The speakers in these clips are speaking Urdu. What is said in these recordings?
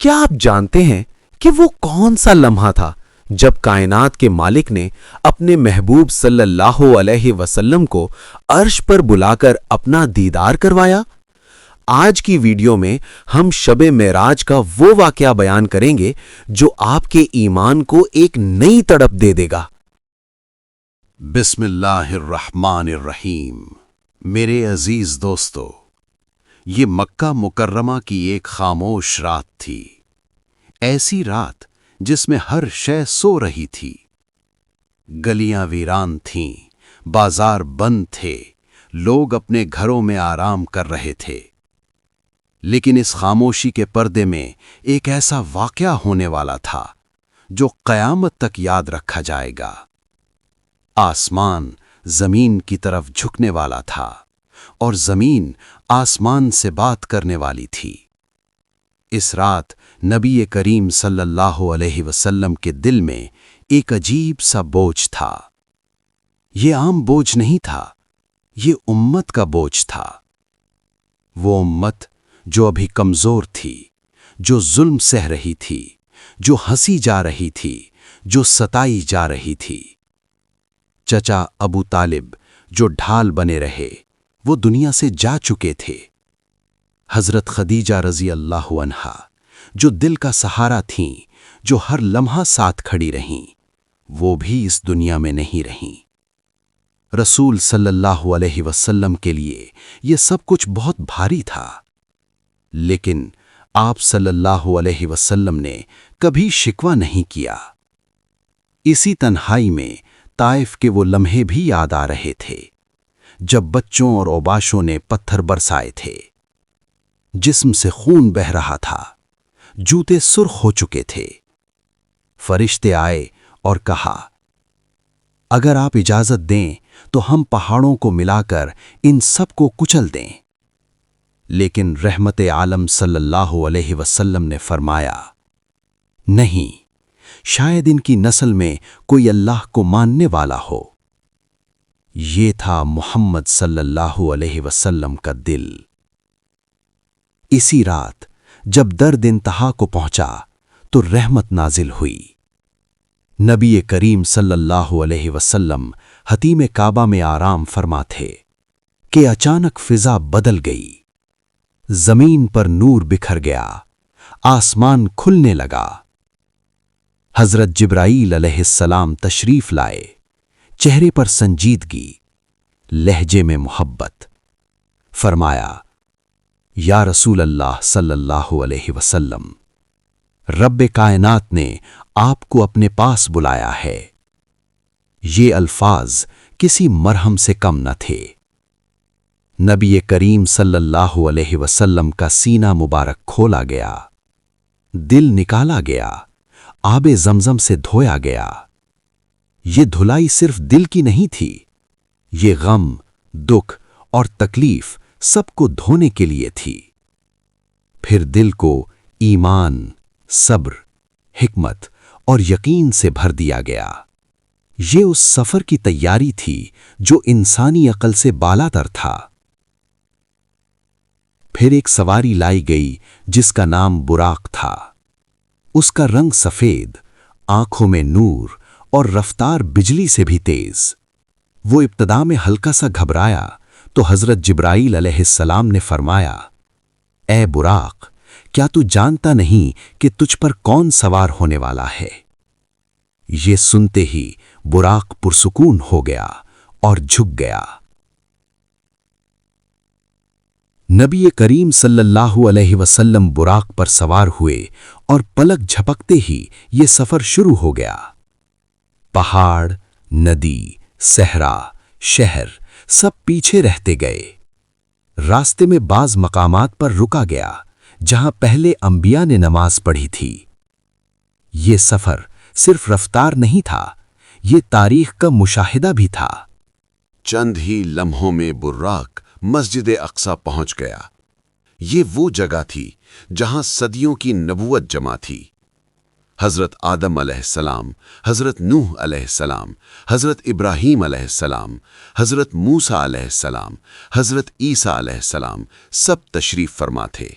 کیا آپ جانتے ہیں کہ وہ کون سا لمحہ تھا جب کائنات کے مالک نے اپنے محبوب صلی اللہ علیہ وسلم کو عرش پر بلا کر اپنا دیدار کروایا؟ آج کی ویڈیو میں ہم شب معراج کا وہ واقعہ بیان کریں گے جو آپ کے ایمان کو ایک نئی تڑپ دے دے گا۔ بسم اللہ الرحمن الرحیم۔ میرے عزیز دوستو، یہ مکہ مکرمہ کی ایک خاموش رات تھی، ایسی رات جس میں ہر شے سو رہی تھی۔ گلیاں ویران تھیں، بازار بند تھے، لوگ اپنے گھروں میں آرام کر رہے تھے۔ لیکن اس خاموشی کے پردے میں ایک ایسا واقعہ ہونے والا تھا جو قیامت تک یاد رکھا جائے گا۔ آسمان زمین کی طرف جھکنے والا تھا اور زمین آسمان سے بات کرنے والی تھی۔ اس رات نبی کریم صلی اللہ علیہ وسلم کے دل میں ایک عجیب سا بوجھ تھا۔ یہ عام بوجھ نہیں تھا، یہ امت کا بوجھ تھا۔ وہ امت جو ابھی کمزور تھی، جو ظلم سہ رہی تھی، جو ہنسی جا رہی تھی، جو ستائی جا رہی تھی۔ چچا ابو طالب جو ڈھال بنے رہے، وہ دنیا سے جا چکے تھے۔ حضرت خدیجہ رضی اللہ عنہا جو دل کا سہارا تھیں، جو ہر لمحہ ساتھ کھڑی رہیں، وہ بھی اس دنیا میں نہیں رہیں۔ رسول صلی اللہ علیہ وسلم کے لیے یہ سب کچھ بہت بھاری تھا، لیکن آپ صلی اللہ علیہ وسلم نے کبھی شکوہ نہیں کیا۔ اسی تنہائی میں طائف کے وہ لمحے بھی یاد آ رہے تھے جب بچوں اور اوباشوں نے پتھر برسائے تھے، جسم سے خون بہہ رہا تھا، جوتے سرخ ہو چکے تھے۔ فرشتے آئے اور کہا، اگر آپ اجازت دیں تو ہم پہاڑوں کو ملا کر ان سب کو کچل دیں۔ لیکن رحمت عالم صلی اللہ علیہ وسلم نے فرمایا، نہیں، شاید ان کی نسل میں کوئی اللہ کو ماننے والا ہو۔ یہ تھا محمد صلی اللہ علیہ وسلم کا دل۔ اسی رات جب درد انتہا کو پہنچا تو رحمت نازل ہوئی۔ نبی کریم صلی اللہ علیہ وسلم حتیم کعبہ میں آرام فرما تھے کہ اچانک فضا بدل گئی۔ زمین پر نور بکھر گیا، آسمان کھلنے لگا۔ حضرت جبرائیل علیہ السلام تشریف لائے، چہرے پر سنجیدگی، لہجے میں محبت۔ فرمایا، یا رسول اللہ صلی اللہ علیہ وسلم، رب کائنات نے آپ کو اپنے پاس بلایا ہے۔ یہ الفاظ کسی مرہم سے کم نہ تھے۔ نبی کریم صلی اللہ علیہ وسلم کا سینہ مبارک کھولا گیا، دل نکالا گیا، آب زمزم سے دھویا گیا۔ یہ دھلائی صرف دل کی نہیں تھی، یہ غم، دکھ اور تکلیف سب کو دھونے کے لیے تھی۔ پھر دل کو ایمان، صبر، حکمت اور یقین سے بھر دیا گیا۔ یہ اس سفر کی تیاری تھی جو انسانی عقل سے بالا تر تھا۔ پھر ایک سواری لائی گئی جس کا نام براق تھا۔ اس کا رنگ سفید، آنکھوں میں نور اور رفتار بجلی سے بھی تیز۔ وہ ابتدا میں ہلکا سا گھبرایا تو حضرت جبرائیل علیہ السلام نے فرمایا، اے براق، کیا تو جانتا نہیں کہ تجھ پر کون سوار ہونے والا ہے؟ یہ سنتے ہی براق پرسکون ہو گیا اور جھک گیا۔ نبی کریم صلی اللہ علیہ وسلم براق پر سوار ہوئے اور پلک جھپکتے ہی یہ سفر شروع ہو گیا۔ پہاڑ، ندی، صحرا، شہر سب پیچھے رہتے گئے۔ راستے میں بعض مقامات پر رکا گیا جہاں پہلے انبیاء نے نماز پڑھی تھی۔ یہ سفر صرف رفتار نہیں تھا، یہ تاریخ کا مشاہدہ بھی تھا۔ چند ہی لمحوں میں براق مسجد اقصی پہنچ گیا۔ یہ وہ جگہ تھی جہاں صدیوں کی نبوت جمع تھی۔ حضرت آدم علیہ السلام، حضرت نوح علیہ السلام، حضرت ابراہیم علیہ السلام، حضرت موسیٰ علیہ السلام، حضرت عیسیٰ علیہ السلام سب تشریف فرما تھے۔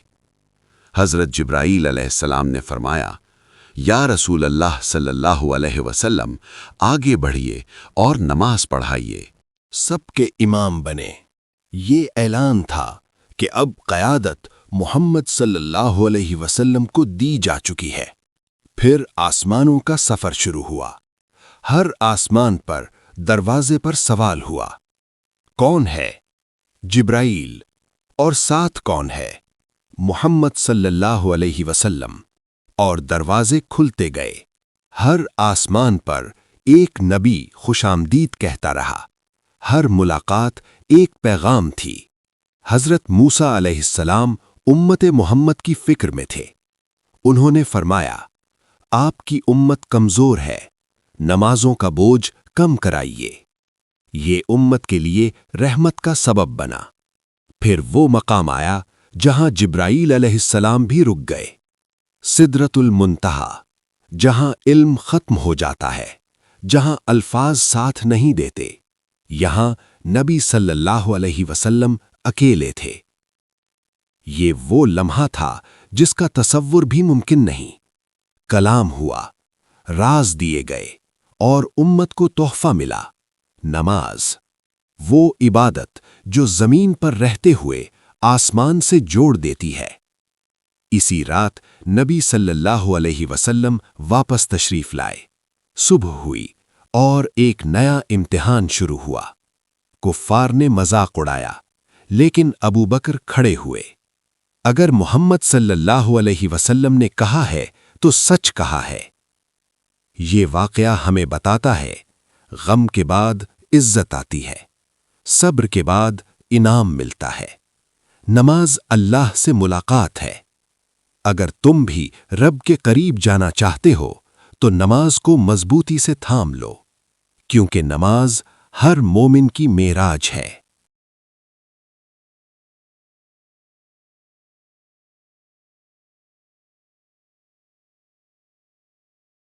حضرت جبرائیل علیہ السلام نے فرمایا، یا رسول اللہ صلی اللہ علیہ وسلم، آگے بڑھیے اور نماز پڑھائیے، سب کے امام بنے۔ یہ اعلان تھا کہ اب قیادت محمد صلی اللہ علیہ وسلم کو دی جا چکی ہے۔ پھر آسمانوں کا سفر شروع ہوا۔ ہر آسمان پر دروازے پر سوال ہوا، کون ہے؟ جبرائیل۔ اور ساتھ کون ہے؟ محمد صلی اللہ علیہ وسلم۔ اور دروازے کھلتے گئے۔ ہر آسمان پر ایک نبی خوش آمدید کہتا رہا۔ ہر ملاقات ایک پیغام تھی۔ حضرت موسیٰ علیہ السلام امت محمد کی فکر میں تھے۔ انہوں نے فرمایا، آپ کی امت کمزور ہے، نمازوں کا بوجھ کم کرائیے۔ یہ امت کے لیے رحمت کا سبب بنا۔ پھر وہ مقام آیا جہاں جبرائیل علیہ السلام بھی رک گئے، سدرۃ المنتہا، جہاں علم ختم ہو جاتا ہے، جہاں الفاظ ساتھ نہیں دیتے۔ یہاں نبی صلی اللہ علیہ وسلم اکیلے تھے۔ یہ وہ لمحہ تھا جس کا تصور بھی ممکن نہیں۔ کلام ہوا، راز دیے گئے، اور امت کو تحفہ ملا، نماز، وہ عبادت جو زمین پر رہتے ہوئے آسمان سے جوڑ دیتی ہے۔ اسی رات نبی صلی اللہ علیہ وسلم واپس تشریف لائے۔ صبح ہوئی اور ایک نیا امتحان شروع ہوا۔ کفار نے مذاق اڑایا، لیکن ابو بکر کھڑے ہوئے۔ اگر محمد صلی اللہ علیہ وسلم نے کہا ہے تو سچ کہا ہے۔ یہ واقعہ ہمیں بتاتا ہے، غم کے بعد عزت آتی ہے، صبر کے بعد انعام ملتا ہے۔ نماز اللہ سے ملاقات ہے۔ اگر تم بھی رب کے قریب جانا چاہتے ہو تو نماز کو مضبوطی سے تھام لو، کیونکہ نماز ہر مومن کی معراج ہے۔